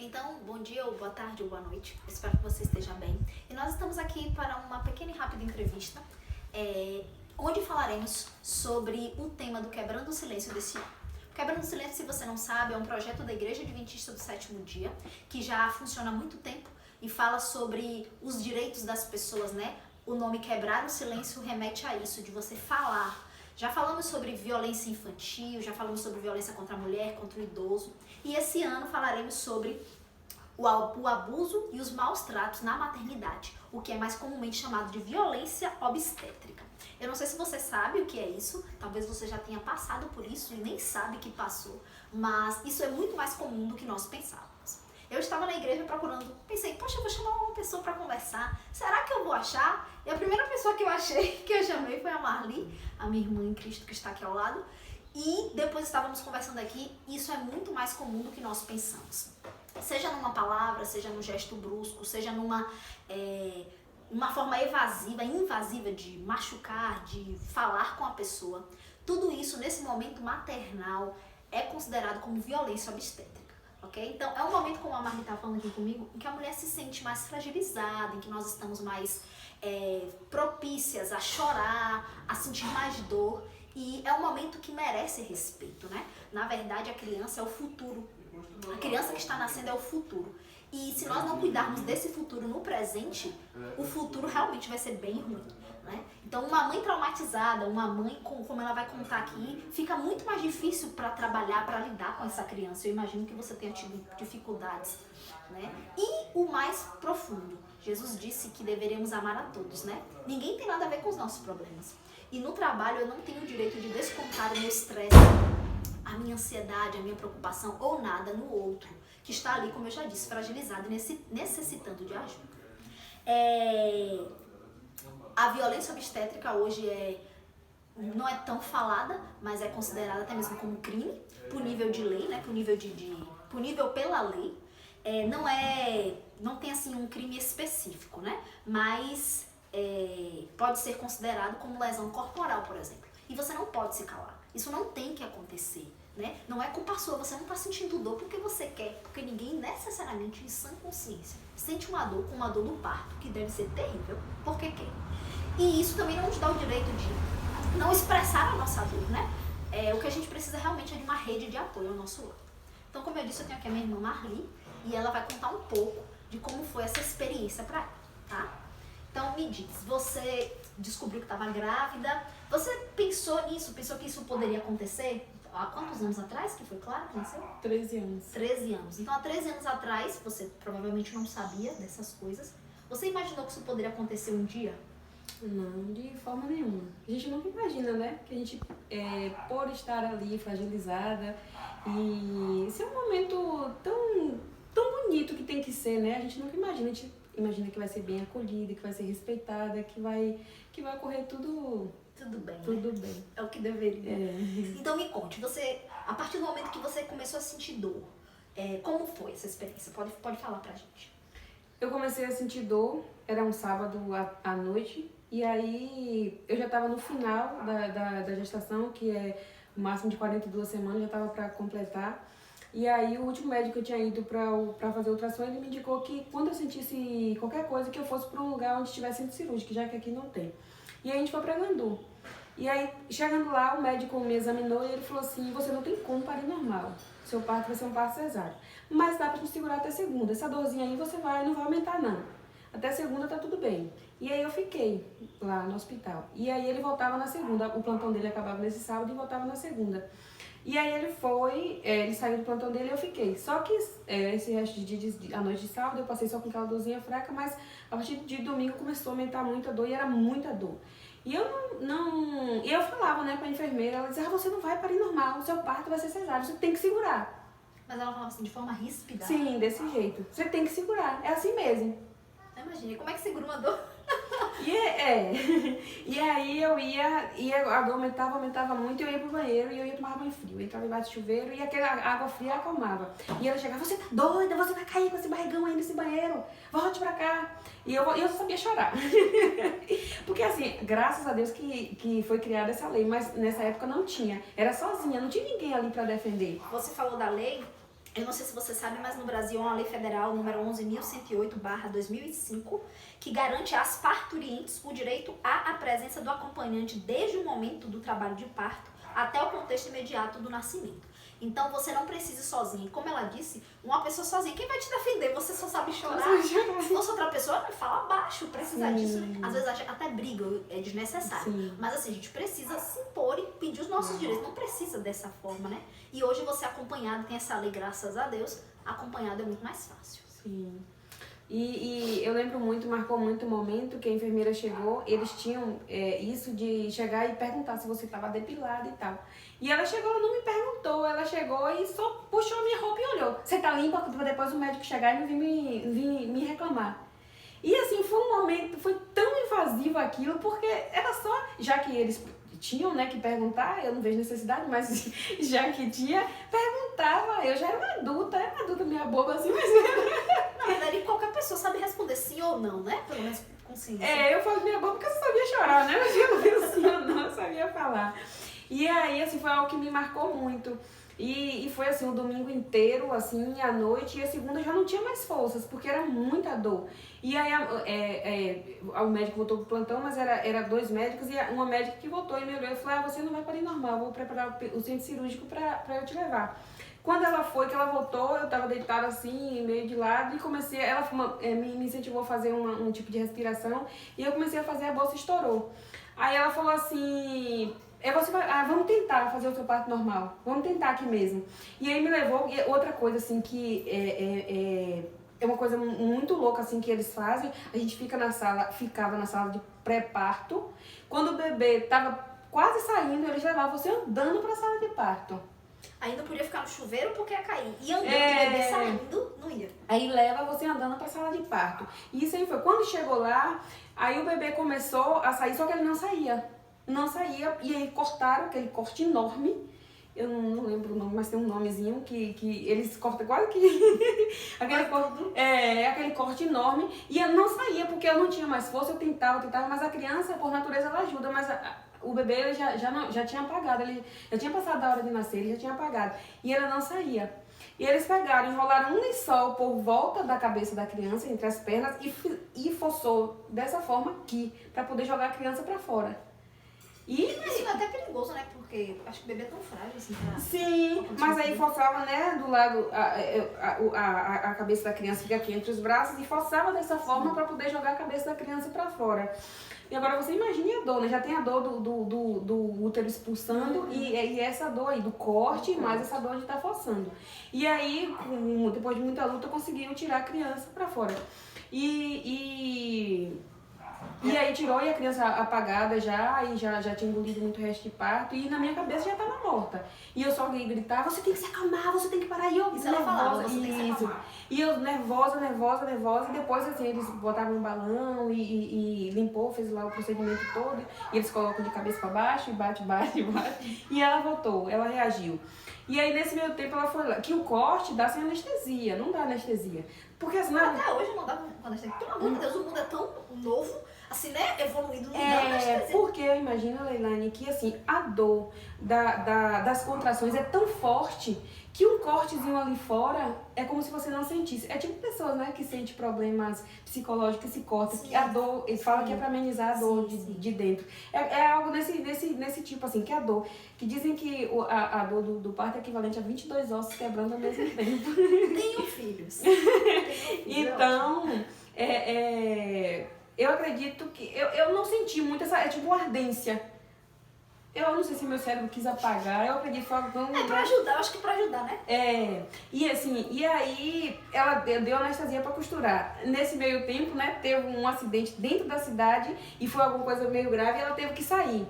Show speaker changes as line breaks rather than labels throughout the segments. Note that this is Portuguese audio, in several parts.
Então, bom dia, ou boa tarde, ou boa noite. Espero que você esteja bem. E nós estamos aqui para uma pequena e rápida entrevista, onde falaremos sobre o tema do Quebrando o Silêncio desse ano. O Quebrando o Silêncio, se você não sabe, é um projeto da Igreja Adventista do Sétimo Dia, que já funciona há muito tempo e fala sobre os direitos das pessoas, né? O nome Quebrar o Silêncio remete a isso, de você falar. Já falamos sobre violência infantil, já falamos sobre violência contra a mulher, contra o idoso. E esse ano falaremos sobre o abuso e os maus tratos na maternidade, o que é mais comumente chamado de violência obstétrica. Eu não sei se você sabe o que é isso, talvez você já tenha passado por isso e nem sabe que passou, mas isso é muito mais comum do que nós pensávamos. Eu estava na igreja procurando, pensei, poxa, eu vou chamar uma pessoa para conversar, será que eu vou achar? E a primeira pessoa que eu achei, que eu chamei, foi a Marli, a minha irmã em Cristo que está aqui ao lado, e depois estávamos conversando aqui, e isso é muito mais comum do que nós pensamos. Seja numa palavra, seja num gesto brusco, seja numa uma forma evasiva, invasiva de machucar, de falar com a pessoa, tudo isso nesse momento maternal é considerado como violência obstétrica. Okay? Então, é um momento, como a Marli está falando aqui comigo, em que a mulher se sente mais fragilizada, em que nós estamos mais propícias a chorar, a sentir mais dor, e é um momento que merece respeito, né? Na verdade, a criança é o futuro. A criança que está nascendo é o futuro. E se nós não cuidarmos desse futuro no presente, o futuro realmente vai ser bem ruim, né? Então, uma mãe traumatizada, uma mãe, como ela vai contar aqui, fica muito mais difícil para trabalhar, para lidar com essa criança. Eu imagino que você tenha tido dificuldades, né? E o mais profundo, Jesus disse que deveríamos amar a todos, né? Ninguém tem nada a ver com os nossos problemas. E no trabalho eu não tenho o direito de descontar o meu estresse, a minha ansiedade, a minha preocupação ou nada no outro, que está ali, como eu já disse, fragilizado e necessitando de ajuda. A violência obstétrica hoje não é tão falada, mas é considerada até mesmo como crime, por nível de lei, né? Por nível pela lei. Não tem assim um crime específico, né? Mas pode ser considerado como lesão corporal, por exemplo. E você não pode se calar. Isso não tem que acontecer, né? Não é culpa sua, você não está sentindo dor porque você quer, porque ninguém necessariamente em sã consciência sente uma dor como a dor do parto, que deve ser terrível, porque quer. E isso também não nos dá o direito de não expressar a nossa dor, né? O que a gente precisa realmente é de uma rede de apoio ao nosso lado. Então, como eu disse, eu tenho aqui a minha irmã Marli, e ela vai contar um pouco de como foi essa experiência para ela, tá? Então, me diz, você descobriu que estava grávida, você pensou nisso, pensou que isso poderia acontecer? Há quantos anos atrás que foi claro que nasceu?
13 anos.
13 anos. Então, há 13 anos atrás, você provavelmente não sabia dessas coisas. Você imaginou que isso poderia acontecer um dia?
Não, de forma nenhuma. A gente nunca imagina, né? Que a gente, por estar ali fragilizada e ser um momento tão bonito que tem que ser, né? A gente nunca imagina, a gente imagina que vai ser bem acolhida, que vai ser respeitada, que vai ocorrer tudo
bem,
tudo
né?
bem.
É o que deveria. Então me conte, a partir do momento que você começou a sentir dor, como foi essa experiência? Pode falar pra gente.
Eu comecei a sentir dor, era um sábado à noite, e aí eu já estava no final da gestação, que é o máximo de 42 semanas, já estava para completar. E aí o último médico que eu tinha ido para fazer ultrassom, ele me indicou que quando eu sentisse qualquer coisa, que eu fosse para um lugar onde tivesse centro cirúrgico, já que aqui não tem. E aí a gente foi para Gandu. E aí, chegando lá, o médico me examinou e ele falou assim, você não tem como parir normal. Seu parto vai ser um parto cesáreo. Mas dá pra te segurar até segunda. Essa dorzinha aí não vai aumentar não. Até segunda tá tudo bem. E aí eu fiquei lá no hospital. E aí ele voltava na segunda. O plantão dele acabava nesse sábado e voltava na segunda. E aí ele saiu do plantão dele e eu fiquei. Só que esse resto de dia, a noite de sábado, eu passei só com aquela dorzinha fraca, mas a partir de domingo começou a aumentar muita dor e era muita dor. E eu falava, né, pra enfermeira, ela dizia, você não vai parir normal, o seu parto vai ser cesárea, você tem que segurar.
Mas ela falava assim, de forma ríspida?
Sim, desse jeito. Você tem que segurar, é assim mesmo.
Imagina, como é que segura uma dor?
E aí eu ia, e a dor aumentava muito, e eu ia pro banheiro e eu ia tomar banho frio. Eu entrava embaixo do chuveiro e aquela água fria acalmava. E ela chegava, você tá doida, você vai cair com esse barrigão aí nesse banheiro, volte pra cá. E eu só sabia chorar. Porque assim, graças a Deus que foi criada essa lei, mas nessa época não tinha. Era sozinha, não tinha ninguém ali pra defender.
Você falou da lei, Eu não sei se você sabe, mas no Brasil há uma lei federal número 11.108/2005 que garante às parturientes o direito à presença do acompanhante desde o momento do trabalho de parto até o contexto imediato do nascimento. Então você não precisa ir sozinha. E como ela disse, uma pessoa sozinha, quem vai te defender? Você só sabe chorar. Se fosse outra pessoa, fala baixo, precisa disso. Às vezes até briga, é desnecessário.
Sim.
Mas assim, a gente precisa se impor e pedir os nossos direitos. Não precisa dessa forma, né? E hoje você acompanhado, tem essa lei, graças a Deus, acompanhado é muito mais fácil.
Sim. E eu lembro muito, marcou muito o momento que a enfermeira chegou, eles tinham isso de chegar e perguntar se você estava depilada e tal. E ela chegou, ela não me perguntou, ela chegou e só puxou a minha roupa e olhou. Você tá limpa? Pra depois o médico chegar e não vir me reclamar. E assim, foi um momento, foi tão invasivo aquilo, porque era só, já que eles tinham, né, que perguntar, eu não vejo necessidade, mas já que tinha, perguntava, eu já era uma adulta meio boba assim, mas...
Na verdade, qualquer pessoa sabe responder sim ou não, né? Pelo menos com ciência.
Eu falo meio boba porque eu só sabia chorar, né, mas eu não sim ou não, eu sabia falar. E aí, assim, foi algo que me marcou muito. E foi assim, o domingo inteiro, assim, à noite, e a segunda eu já não tinha mais forças, porque era muita dor. E aí o médico voltou pro plantão, mas era 2 médicos, e uma médica que voltou e me olhou e falou, você não vai parir normal, eu vou preparar o centro cirúrgico pra eu te levar. Quando ela foi, que ela voltou, eu tava deitada assim, meio de lado, e comecei, ela me incentivou a fazer um tipo de respiração, e eu comecei a fazer, a bolsa estourou. Aí ela falou assim... vamos tentar fazer o seu parto normal, vamos tentar aqui mesmo. E aí me levou, e outra coisa assim que é uma coisa muito louca assim que eles fazem, a gente ficava na sala de pré-parto, quando o bebê tava quase saindo, eles levavam você andando pra sala de parto.
Aí não podia ficar no chuveiro porque ia cair. E andando, o bebê saindo, não ia.
Aí leva você andando pra sala de parto. E isso aí foi, quando chegou lá, aí o bebê começou a sair, só que ele não saía. Não saía, e aí cortaram aquele corte enorme, eu não lembro o nome, mas tem um nomezinho que eles cortam quase que aquele corte enorme, e eu não saía porque eu não tinha mais força, eu tentava, mas a criança, por natureza, ela ajuda, mas o bebê ele já tinha apagado, ele já tinha passado da hora de nascer, ele já tinha apagado, e ela não saía. E eles pegaram, enrolaram um lençol por volta da cabeça da criança, entre as pernas, e forçou dessa forma aqui, para poder jogar a criança para fora.
E isso é até perigoso, né? Porque acho que o bebê é tão frágil assim.
Sim, mas aí forçava, né, do lado, a cabeça da criança fica aqui entre os braços e forçava dessa forma para poder jogar a cabeça da criança para fora. E agora você imagine a dor, né? Já tem a dor do útero expulsando e essa dor aí do corte, mais essa dor de estar forçando. E aí, depois de muita luta, conseguiram tirar a criança para fora. E aí tirou e a criança apagada já tinha engolido muito resto de parto e na minha cabeça já estava morta. E eu só gritava, você tem que se acalmar, você tem que parar. E eu nervosa, e eu nervosa, e depois assim, eles botavam um balão e limpou, fez lá o procedimento todo, e eles colocam de cabeça para baixo e bate, e ela voltou, ela reagiu. E aí nesse meio tempo ela foi lá, que o corte dá sem anestesia, não dá anestesia. Porque assim,
até hoje não dá anestesia. Pelo amor de Deus, o mundo é tão novo, assim, né, evoluído, não dá anestesia.
Porque eu imagino, Leilane, que assim, a dor das contrações é tão forte que um cortezinho ali fora é como se você não sentisse. É tipo pessoas, né, que sentem problemas psicológicos que se cortam, que a dor, eles falam que é pra amenizar a dor de dentro. É algo nesse tipo, assim, que a dor, que dizem que a dor do parto é equivalente a 22 ossos quebrando ao mesmo tempo.
Tenho filhos.
Então, eu acredito que eu não senti muito essa, tipo uma ardência. Eu não sei se meu cérebro quis apagar, eu acredito que foi algo tão...
pra ajudar, eu acho que pra ajudar, né?
E assim, e aí ela deu anestesia pra costurar. Nesse meio tempo, né, teve um acidente dentro da cidade e foi alguma coisa meio grave e ela teve que sair.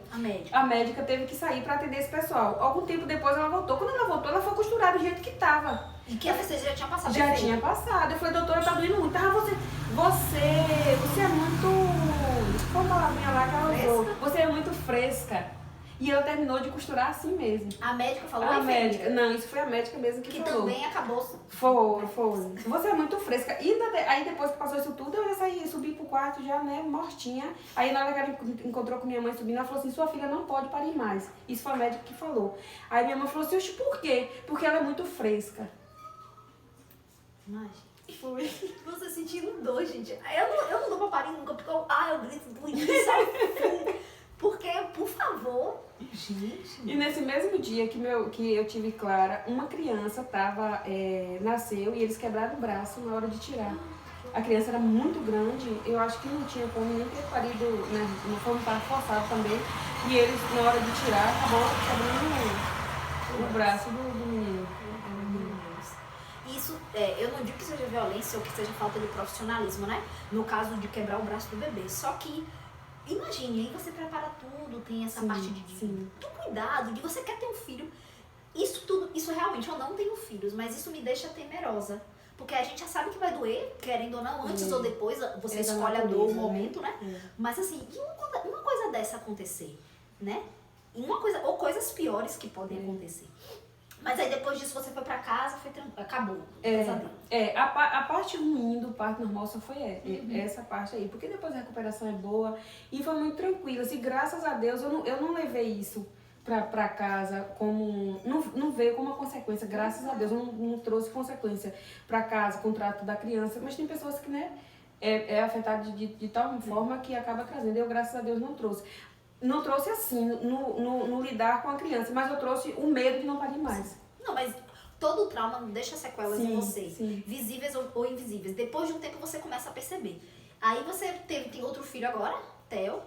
A médica teve que sair pra atender esse pessoal. Algum tempo depois ela voltou. Quando ela voltou, ela foi costurar do jeito que tava.
E que a anestesia já tinha passado?
Já tinha passado. Eu falei, doutora, tá doendo muito. Você é muito... Qual a palavrinha lá que ela usou? Você é muito fresca. E ela terminou de costurar assim mesmo.
A médica falou?
A médica. Não, isso foi a médica mesmo que falou.
Que também acabou.
Foi. Você é muito fresca. E aí depois que passou isso tudo, eu já subi pro quarto já, né, mortinha. Aí na hora que ela encontrou com minha mãe subindo, ela falou assim, sua filha não pode parir mais. Isso foi a médica que falou. Aí minha mãe falou assim, por quê? Porque ela é muito fresca.
Imagina.
Foi.
Você sentindo dor, gente. Eu não dou paparinho nunca, porque eu grito muito e sai fundo. Porque, por favor, gente.
E nesse mesmo dia que eu tive Clara, uma criança nasceu e eles quebraram o braço na hora de tirar. A criança era muito grande, eu acho que não tinha como nem ter parido, né? Não foi um parto forçado também. E eles, na hora de tirar, acabou quebrando o braço do menino.
Isso, eu não digo que seja violência ou que seja falta de profissionalismo, né? No caso de quebrar o braço do bebê. Só que, imagine, aí você prepara tudo, tem essa parte do cuidado, de você quer ter um filho. Isso tudo, isso realmente, eu não tenho filhos, mas isso me deixa temerosa. Porque a gente já sabe que vai doer, querendo ou não, antes ou depois, você escolhe a dor, o momento, né? Mas assim, e uma coisa dessa acontecer, né? E ou coisas piores que podem acontecer. Mas aí depois disso você foi pra casa, acabou.
A parte ruim do parto normal só foi essa parte aí. Porque depois a recuperação é boa e foi muito tranquila. Assim, graças a Deus eu não levei isso pra casa como... Não veio como uma consequência, graças a Deus. Eu não trouxe consequência pra casa com o trato da criança. Mas tem pessoas que, né, é afetada de tal forma que acaba trazendo. Eu, graças a Deus, não trouxe. Não trouxe assim, no lidar com a criança, mas eu trouxe o medo de não parir mais.
Não, mas todo o trauma deixa sequelas em você, visíveis ou invisíveis. Depois de um tempo você começa a perceber. Aí você tem outro filho agora, Theo,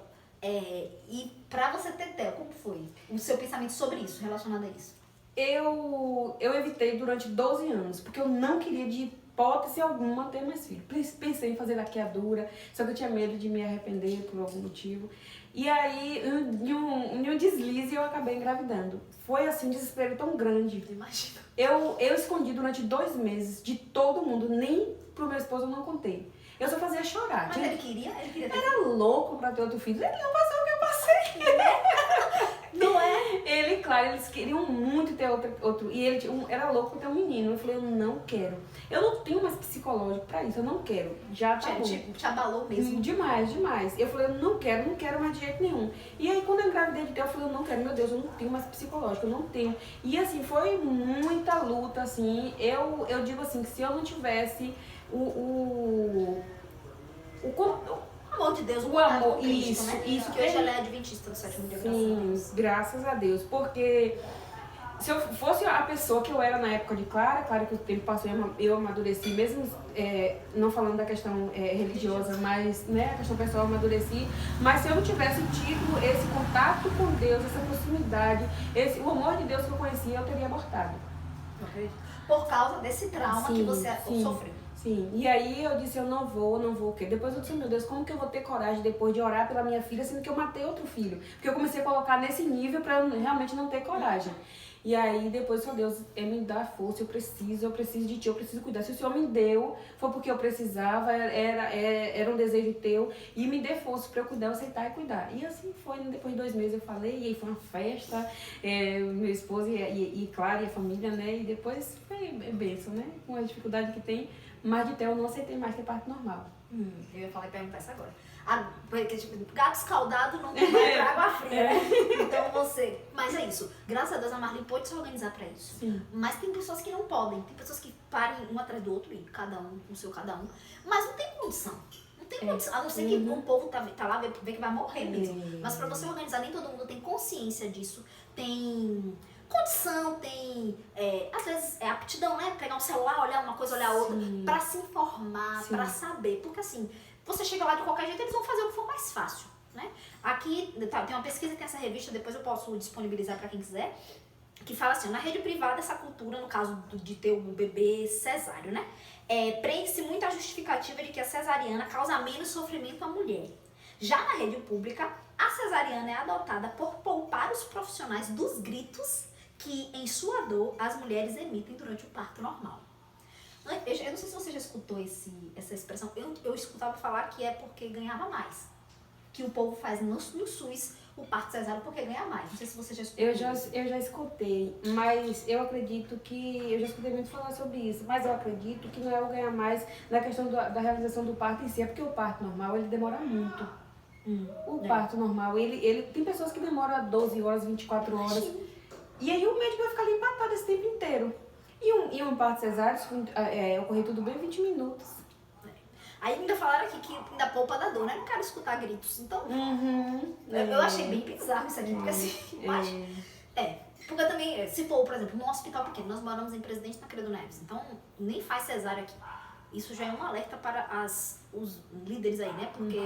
e pra você ter Theo, como foi o seu pensamento sobre isso, relacionado a isso?
Eu evitei durante 12 anos, porque eu não queria de hipótese alguma ter mais filho. Pensei em fazer laqueadura, só que eu tinha medo de me arrepender por algum motivo. E aí, em um deslize, eu acabei engravidando. Foi assim, um desespero tão grande.
Imagina.
Eu escondi durante 2 meses de todo mundo, nem pro meu esposo eu não contei. Eu só fazia chorar.
Mas ele queria ter...
Era louco pra ter outro filho. Ele não passou o que eu passei.
Não é?
Ele, claro, eles queriam muito ter outro. E ele era louco pra ter um menino. Eu falei, eu não quero. Eu não tenho mais psicológico pra isso, eu não quero. Já tá bom.
Te abalou mesmo?
Demais, demais. Eu falei, eu não quero mais de jeito nenhum. E aí, quando eu engravidei de Theo, eu falei, eu não quero, meu Deus, eu não tenho mais psicológico, eu não tenho. E assim, foi muita luta, assim. Eu digo assim, que se eu não tivesse o
amor de Deus,
o amor,
Cristo,
isso,
né?
isso.
Que hoje ela é adventista do sétimo dia, graças a Deus.
Graças a Deus, porque se eu fosse a pessoa que eu era na época de Clara, claro que o tempo passou e eu amadureci, mesmo não falando da questão religiosa, mas né, a questão pessoal eu amadureci, mas se eu não tivesse tido esse contato com Deus, essa proximidade, o amor de Deus que eu conhecia, eu teria abortado.
Por causa desse trauma que você sofreu.
Sim, e aí eu disse, eu não vou, porque depois eu disse, meu Deus, como que eu vou ter coragem depois de orar pela minha filha, sendo que eu matei outro filho? Porque eu comecei a colocar nesse nível pra eu realmente não ter coragem. E aí depois, falei, Deus, me dá força, eu preciso de ti, eu preciso cuidar. Se o Senhor me deu, foi porque eu precisava, era um desejo teu, e me dê força pra eu cuidar, eu aceitar e cuidar. E assim foi, depois de 2 meses eu falei, e aí foi uma festa, meu esposo e Clara e a família, né, e depois foi bênção, né, com a dificuldade que tem. Mas de Theo eu não aceitei mais ter parto normal.
Eu ia perguntar isso agora. Porque, tipo, gato escaldado não vai pra água fria, né? Então você... Mas é isso. Graças a Deus a Marlene pôde se organizar pra isso.
Sim.
Mas tem pessoas que não podem. Tem pessoas que parem um atrás do outro e cada um com o seu cada um. Mas não tem condição. Não tem condição. A não ser que o povo tá lá, vê que vai morrer mesmo. Mas pra você organizar, nem todo mundo tem consciência disso. Tem... condição, tem, às vezes é aptidão, né? Pegar um celular, olhar uma coisa, olhar outra, pra se informar, pra saber. Porque assim, você chega lá de qualquer jeito, eles vão fazer o que for mais fácil, né? Aqui, tem uma pesquisa, tem essa revista, depois eu posso disponibilizar pra quem quiser, que fala assim, na rede privada, essa cultura, no caso de ter um bebê cesáreo, né? Prende-se muito a justificativa de que a cesariana causa menos sofrimento à mulher. Já na rede pública, a cesariana é adotada por poupar os profissionais dos gritos que, em sua dor, as mulheres emitem durante o parto normal. Eu não sei se você já escutou essa expressão. Eu escutava falar que é porque ganhava mais. Que o povo faz no SUS o parto cesáreo porque ganha mais. Não sei se você já escutou.
Eu já escutei, mas eu acredito que... Eu já escutei muito falar sobre isso, mas eu acredito que não é o ganhar mais na questão da realização do parto em si. É porque o parto normal, ele demora muito. O parto normal, ele tem pessoas que demoram 12 horas, 24 horas. E aí o médico vai ficar ali empatado esse tempo inteiro. E um parto cesárea, ocorreu tudo bem em 20 minutos.
Aí ainda falaram aqui que ainda poupa da dor, né? Não quero escutar gritos. Então, eu achei bem bizarro isso aqui, porque assim, porque também, se for, por exemplo, num hospital pequeno, nós moramos em Presidente Tancredo Neves, então nem faz cesárea aqui. Isso já é um alerta para os líderes aí, né? Porque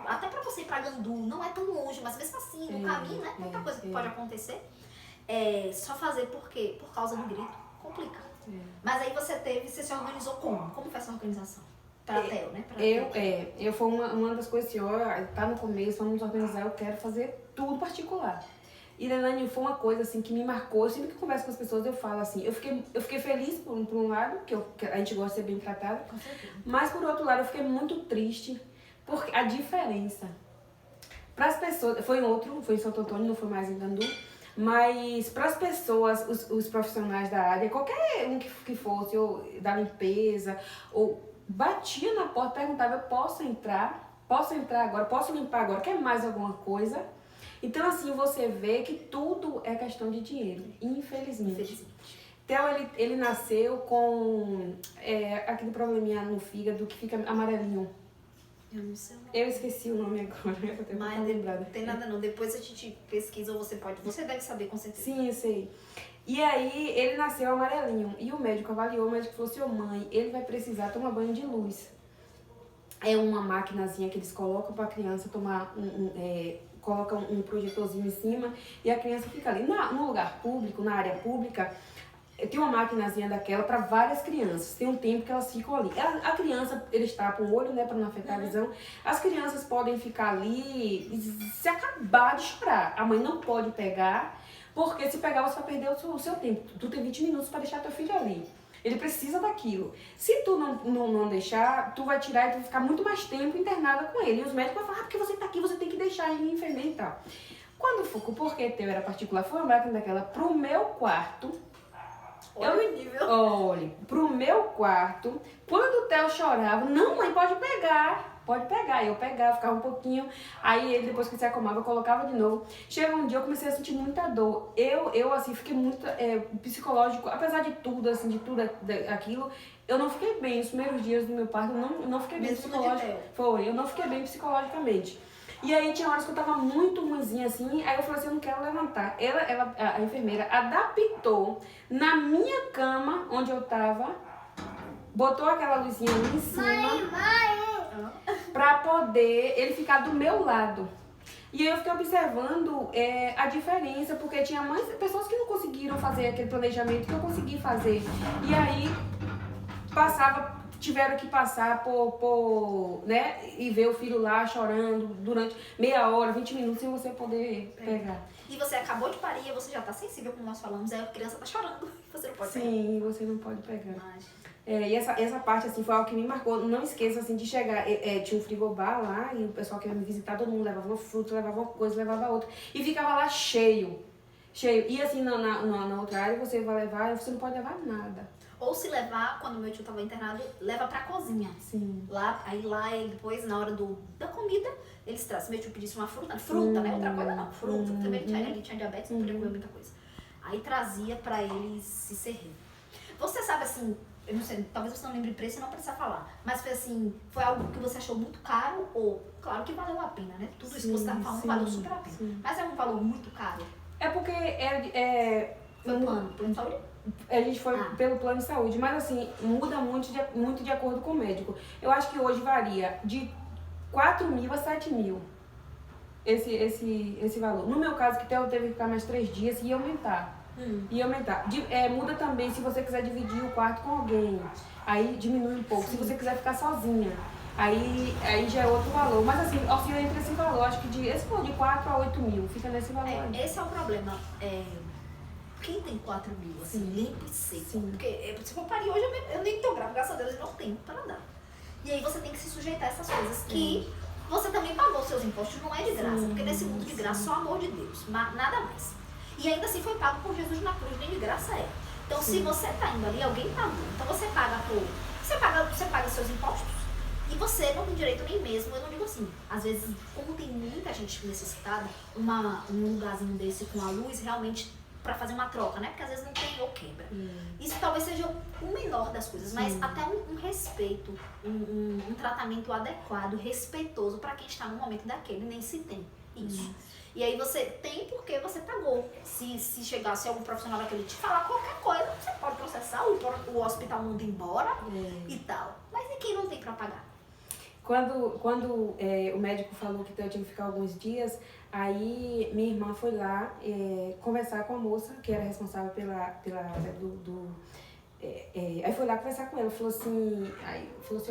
até pra você ir pra Gandu, não é tão longe, mas mesmo assim, no caminho, né? Tanta coisa que pode acontecer. Só fazer por causa do grito, complica. Mas aí você se organizou como? Como foi essa organização? Pra Theo, né?
Eu foi uma das coisas que tá no começo, vamos nos organizar, eu quero fazer tudo particular. E Leilane, foi uma coisa assim que me marcou. Sempre que eu converso com as pessoas, eu falo assim, eu fiquei feliz por um lado, que a gente gosta de ser bem tratado, mas por outro lado eu fiquei muito triste, porque a diferença para as pessoas, foi em Santo Antônio, não foi mais em Gandu, mas para as pessoas, os profissionais da área, qualquer um que fosse, ou da limpeza, ou batia na porta, perguntava, eu posso entrar agora, posso limpar agora, quer mais alguma coisa? Então, assim, você vê que tudo é questão de dinheiro, infelizmente. Theo, ele nasceu com aquele probleminha no fígado que fica amarelinho.
Eu não sei o nome.
Eu esqueci o nome agora,
mas não tem nada não, depois a gente pesquisa ou você deve saber com certeza.
Sim, eu sei. E aí, ele nasceu amarelinho, e o médico avaliou, o médico falou assim, mãe, ele vai precisar tomar banho de luz. É uma maquinazinha que eles colocam para a criança tomar coloca um projetorzinho em cima e a criança fica ali. No lugar público, na área pública, tem uma maquinazinha daquela para várias crianças. Tem um tempo que elas ficam ali. A criança, eles tapam o olho, né, para não afetar a visão. As crianças podem ficar ali e se acabar de chorar. A mãe não pode pegar, porque se pegar você vai perder o seu tempo. Tu tem 20 minutos para deixar teu filho ali. Ele precisa daquilo. Se tu não deixar, tu vai tirar e tu vai ficar muito mais tempo internada com ele. E os médicos vão falar, porque você tá aqui, você tem que deixar ele enfermeiro e tal. Quando for, porque teu era particular, foi uma máquina daquela pro meu quarto.
Olha o nível.
Olha, pro meu quarto, quando o Theo chorava, não, mãe, pode pegar. Eu pegava, ficava um pouquinho, aí ele depois que se acalmava, eu colocava de novo. Chega um dia, eu comecei a sentir muita dor. Eu assim, fiquei muito psicológico, apesar de tudo, assim, de tudo aquilo, eu não fiquei bem. Os primeiros dias do meu parto, eu não fiquei bem psicologicamente. Eu não fiquei bem psicologicamente. E aí tinha horas que eu tava muito ruimzinha assim, aí eu falei assim, eu não quero levantar. A enfermeira adaptou na minha cama, onde eu tava, botou aquela luzinha ali em cima, pra poder ele ficar do meu lado. E aí eu fiquei observando a diferença, porque tinha pessoas que não conseguiram fazer aquele planejamento que eu consegui fazer. E aí tiveram que passar né, e ver o filho lá chorando durante meia hora, 20 minutos, sem você poder pegar.
E você acabou de parir e você já tá sensível, como nós falamos, aí a criança tá chorando, você não pode pegar.
Sim, você não pode pegar. E essa parte, assim, foi algo que me marcou. Não esqueça, assim, de chegar. Tinha um frigobar lá e o pessoal que ia me visitar, todo mundo levava uma fruta, levava uma coisa, levava outra. E ficava lá cheio. E assim, na outra área, você vai levar, você não pode levar nada.
Ou se levar, quando meu tio tava internado, leva pra cozinha.
Sim.
Aí depois, na hora da comida, eles trazem. Se meu tio pedisse uma fruta, né? Outra coisa não, fruta. Também ele tinha diabetes, não podia comer muita coisa. Aí trazia pra eles se servir. Você sabe, assim, eu não sei, talvez você não lembre o preço e não precisa falar, mas foi algo que você achou muito caro ou, claro que valeu a pena, né? Tudo isso que você tá falando valeu super a pena. Sim. Mas é um valor muito caro?
É porque
foi o plano de saúde?
A gente foi pelo plano de saúde, mas assim, muda muito de acordo com o médico. Eu acho que hoje varia de 4 mil a 7 mil esse valor. No meu caso, que teve que ficar mais 3 dias, ia aumentar. Muda também se você quiser dividir o quarto com alguém, aí diminui um pouco. Sim. Se você quiser ficar sozinha, aí já é outro valor. Mas assim, oscila entre esse valor, acho que esse valor de 4 a 8 mil, fica nesse valor.
Esse é o problema. Quem tem 4 mil, assim, limpo e seco? Sim. Porque se for parir hoje, eu nem tô grávida, graças a Deus, eu não tenho para dar. E aí você tem que se sujeitar a essas coisas que você também pagou seus impostos, não é de graça. Porque nesse mundo de graça, só amor de Deus, nada mais. E ainda assim foi pago por Jesus na cruz, nem de graça é. Então se você tá indo ali, alguém pagou. Então você paga seus impostos e você não tem direito nem mesmo, eu não digo assim, às vezes, como tem muita gente necessitada, um lugarzinho desse com a luz realmente pra fazer uma troca, né? Porque às vezes não tem ou quebra. Isso talvez seja o menor das coisas, mas até um respeito, um tratamento adequado, respeitoso pra quem está no momento daquele, nem se tem isso. E aí você tem porque você pagou. Se chegasse algum profissional daquele te falar qualquer coisa, você pode processar, o hospital manda embora e tal. Mas e quem não tem pra pagar?
Quando o médico falou que eu tinha que ficar alguns dias, aí minha irmã foi lá conversar com a moça que era responsável aí foi lá conversar com ela, falou assim,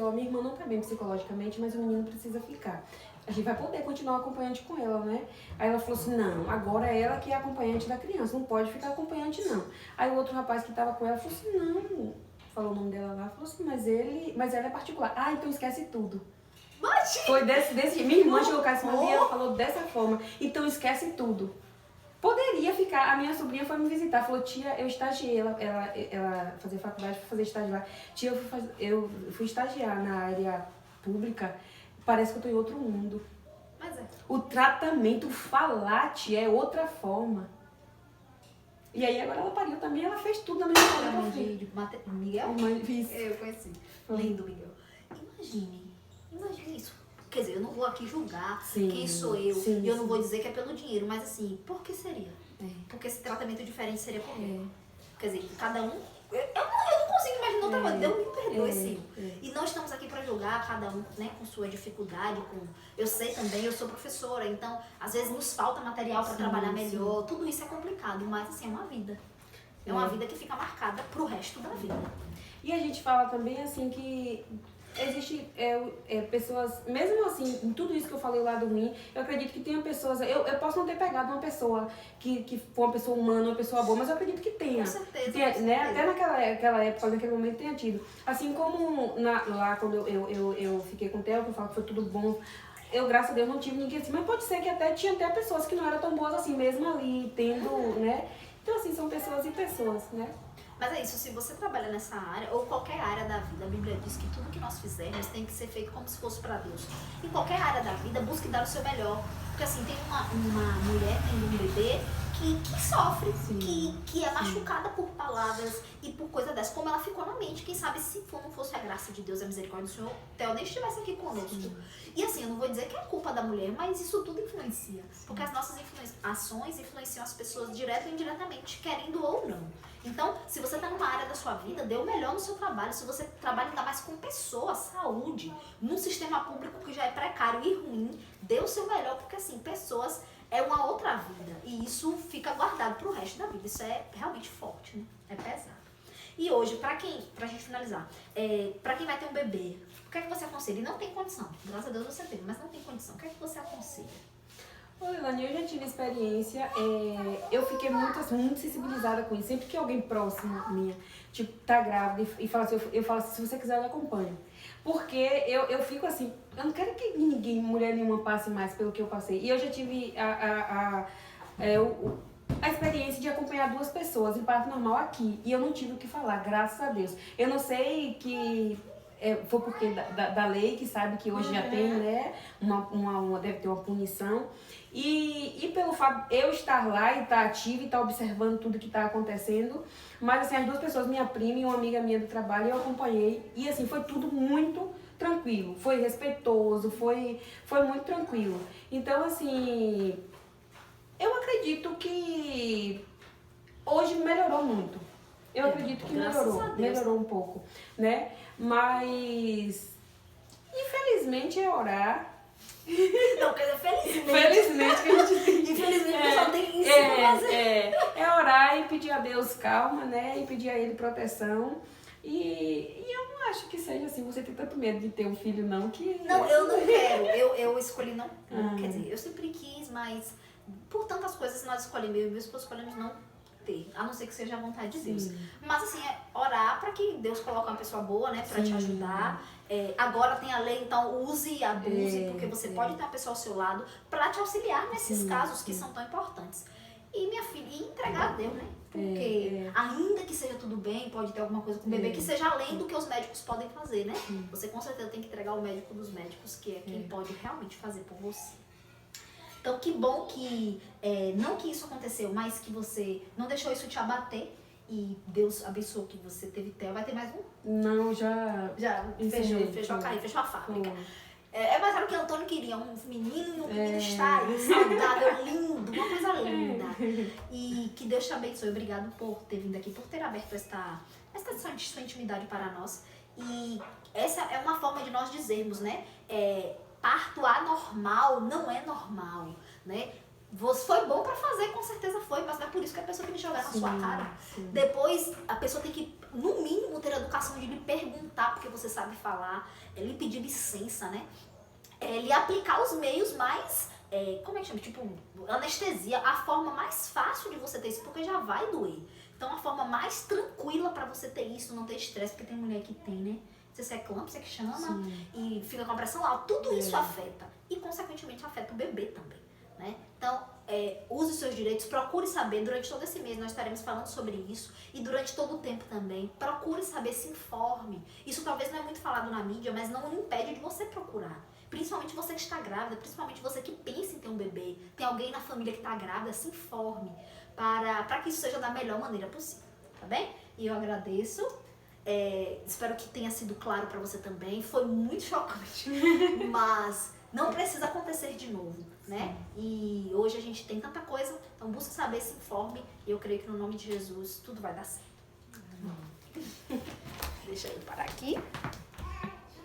ó, minha irmã não tá bem psicologicamente, mas o menino precisa ficar. A gente vai poder continuar acompanhante com ela, né? Aí ela falou assim, não, agora é ela que é acompanhante da criança, não pode ficar acompanhante não. Aí o outro rapaz que tava com ela falou assim, não, falou o nome dela lá, falou assim, mas ela é particular. Ah, então esquece tudo.
Imagina!
Foi desse minha irmã chegou cá esse dia, ela falou dessa forma, então esquece tudo. Poderia ficar, a minha sobrinha foi me visitar, falou, tia, eu estagiei, ela fazia faculdade, fui fazer estágio lá. Tia, eu fui estagiar na área pública, parece que eu tô em outro mundo.
Mas é.
O tratamento, o falar, tia, é outra forma. E aí agora ela pariu também, ela fez tudo na mesma forma que eu fiz.
Miguel?
Fiz.
Eu conheci. Lindo, Miguel. Imagine isso. Quer dizer, eu não vou aqui julgar quem sou eu. E eu não vou dizer que é pelo dinheiro, mas assim, por que seria? Porque esse tratamento diferente seria por quê? Quer dizer, cada um... Eu não consigo imaginar outra coisa. Deus me perdoe, sim. E não estamos aqui para julgar cada um, né, com sua dificuldade. Eu sei também, eu sou professora, então às vezes nos falta material para trabalhar melhor. Tudo isso é complicado, mas assim, é uma vida. É uma vida que fica marcada pro resto da vida.
E a gente fala também assim que existe pessoas, mesmo assim, em tudo isso que eu falei, o lado ruim, eu acredito que tenha pessoas, eu posso não ter pegado uma pessoa que for uma pessoa humana, uma pessoa boa, mas eu acredito que tenha.
Com certeza.
Tenha, né? Até naquela época, naquele momento tenha tido. Assim como lá quando eu fiquei com o Theo, que eu falo que foi tudo bom, eu, graças a Deus, não tive ninguém assim, mas pode ser que tinha até pessoas que não eram tão boas assim, mesmo ali, tendo, né? Então assim, são pessoas e pessoas, né?
Mas é isso, se você trabalha nessa área, ou qualquer área da vida, a Bíblia diz que tudo que nós fizermos tem que ser feito como se fosse para Deus. Em qualquer área da vida, busque dar o seu melhor. Porque assim, tem uma mulher, tem um bebê que sofre, que é machucada por palavras e por coisa dessa, como ela ficou na mente. Quem sabe se não fosse a graça de Deus, a misericórdia do Senhor, Theo nem estivesse aqui conosco. E assim, eu não vou dizer que é culpa da mulher, mas isso tudo influencia. Porque as nossas ações influenciam as pessoas direto ou indiretamente, querendo ou não. Então, se você está numa área da sua vida, dê o melhor no seu trabalho. Se você trabalha ainda mais com pessoas, saúde, num sistema público que já é precário e ruim, dê o seu melhor, porque assim, pessoas é uma outra vida. E isso fica guardado pro resto da vida. Isso é realmente forte, né? É pesado. E hoje, pra gente finalizar, pra quem vai ter um bebê, o que é que você aconselha? E não tem condição. Graças a Deus você tem, mas não tem condição. O que é que você aconselha?
Olha, Lani, eu já tive experiência, eu fiquei muito sensibilizada com isso. Sempre que alguém próximo minha, tipo, tá grávida e fala assim, eu falo assim, se você quiser eu acompanho. Porque eu fico assim, eu não quero que ninguém, mulher nenhuma, passe mais pelo que eu passei. E eu já tive a experiência de acompanhar 2 pessoas em parto normal aqui. E eu não tive o que falar, graças a Deus. Eu não sei que... foi porque da lei, que sabe que hoje já tem, né, deve ter uma punição. E pelo fato de eu estar lá e estar ativa e estar observando tudo que está acontecendo. Mas assim, as 2 pessoas, minha prima e uma amiga minha do trabalho, eu acompanhei. E assim, foi tudo muito tranquilo. Foi respeitoso, foi muito tranquilo. Então assim, eu acredito que hoje melhorou muito. Eu acredito que melhorou um pouco, né? Mas, infelizmente, é orar.
Não, quer dizer, felizmente.
Felizmente que a gente tem.
Infelizmente, o pessoal tem isso pra fazer.
É orar e pedir a Deus calma, né? E pedir a Ele proteção. E eu não acho que seja assim, você tem tanto medo de ter um filho, não, que...
Não, eu não quero. Eu escolhi não. Quer dizer, eu sempre quis, mas por tantas coisas nós escolhemos, eu e meu esposo escolhemos não ter, a não ser que seja a vontade de Deus. Mas assim, orar para que Deus coloque uma pessoa boa, né, para te ajudar. Agora tem a lei, então use e abuse, porque você pode ter uma pessoa ao seu lado para te auxiliar nesses casos que são tão importantes. E minha filha, e entregar a Deus, né? Porque ainda que seja tudo bem, pode ter alguma coisa com o bebê que seja além do que os médicos podem fazer, né? Você com certeza tem que entregar ao médico dos médicos, que é quem pode realmente fazer por você. Então Então, que bom que, não que isso aconteceu, mas que você não deixou isso te abater. E Deus abençoou que você teve TEA. Vai ter mais um?
Não, já
Fechou a carreira, fechou a fábrica. Mas era o que o Antônio queria, um menino está aí, saudável, lindo, uma coisa linda. E que Deus te abençoe. Obrigado por ter vindo aqui, por ter aberto esta sua intimidade para nós. E essa é uma forma de nós dizermos, né? Parto anormal não é normal, né? Foi bom pra fazer, com certeza foi, mas não é por isso que a pessoa tem que jogar na sua cara. Sim. Depois, a pessoa tem que, no mínimo, ter a educação de lhe perguntar porque você sabe falar, lhe pedir licença, né? Lhe aplicar os meios mais, como é que chama? Tipo, anestesia, a forma mais fácil de você ter isso, porque já vai doer. Então, a forma mais tranquila pra você ter isso, não ter estresse, porque tem mulher que tem, né? Você é eclâmpsia, que chama, sim, e fica com a pressão alta, tudo isso afeta. E, consequentemente, afeta o bebê também. Né? Então, use os seus direitos, procure saber, durante todo esse mês nós estaremos falando sobre isso e durante todo o tempo também, procure saber, se informe. Isso talvez não é muito falado na mídia, mas não impede de você procurar. Principalmente você que está grávida, principalmente você que pensa em ter um bebê, tem alguém na família que está grávida, se informe para que isso seja da melhor maneira possível, tá bem? E eu agradeço. Espero que tenha sido claro para você também. Foi muito chocante, mas não precisa acontecer de novo, né? E hoje a gente tem tanta coisa, então busque saber, se informe, e eu creio que no nome de Jesus tudo vai dar certo. Deixa eu parar aqui.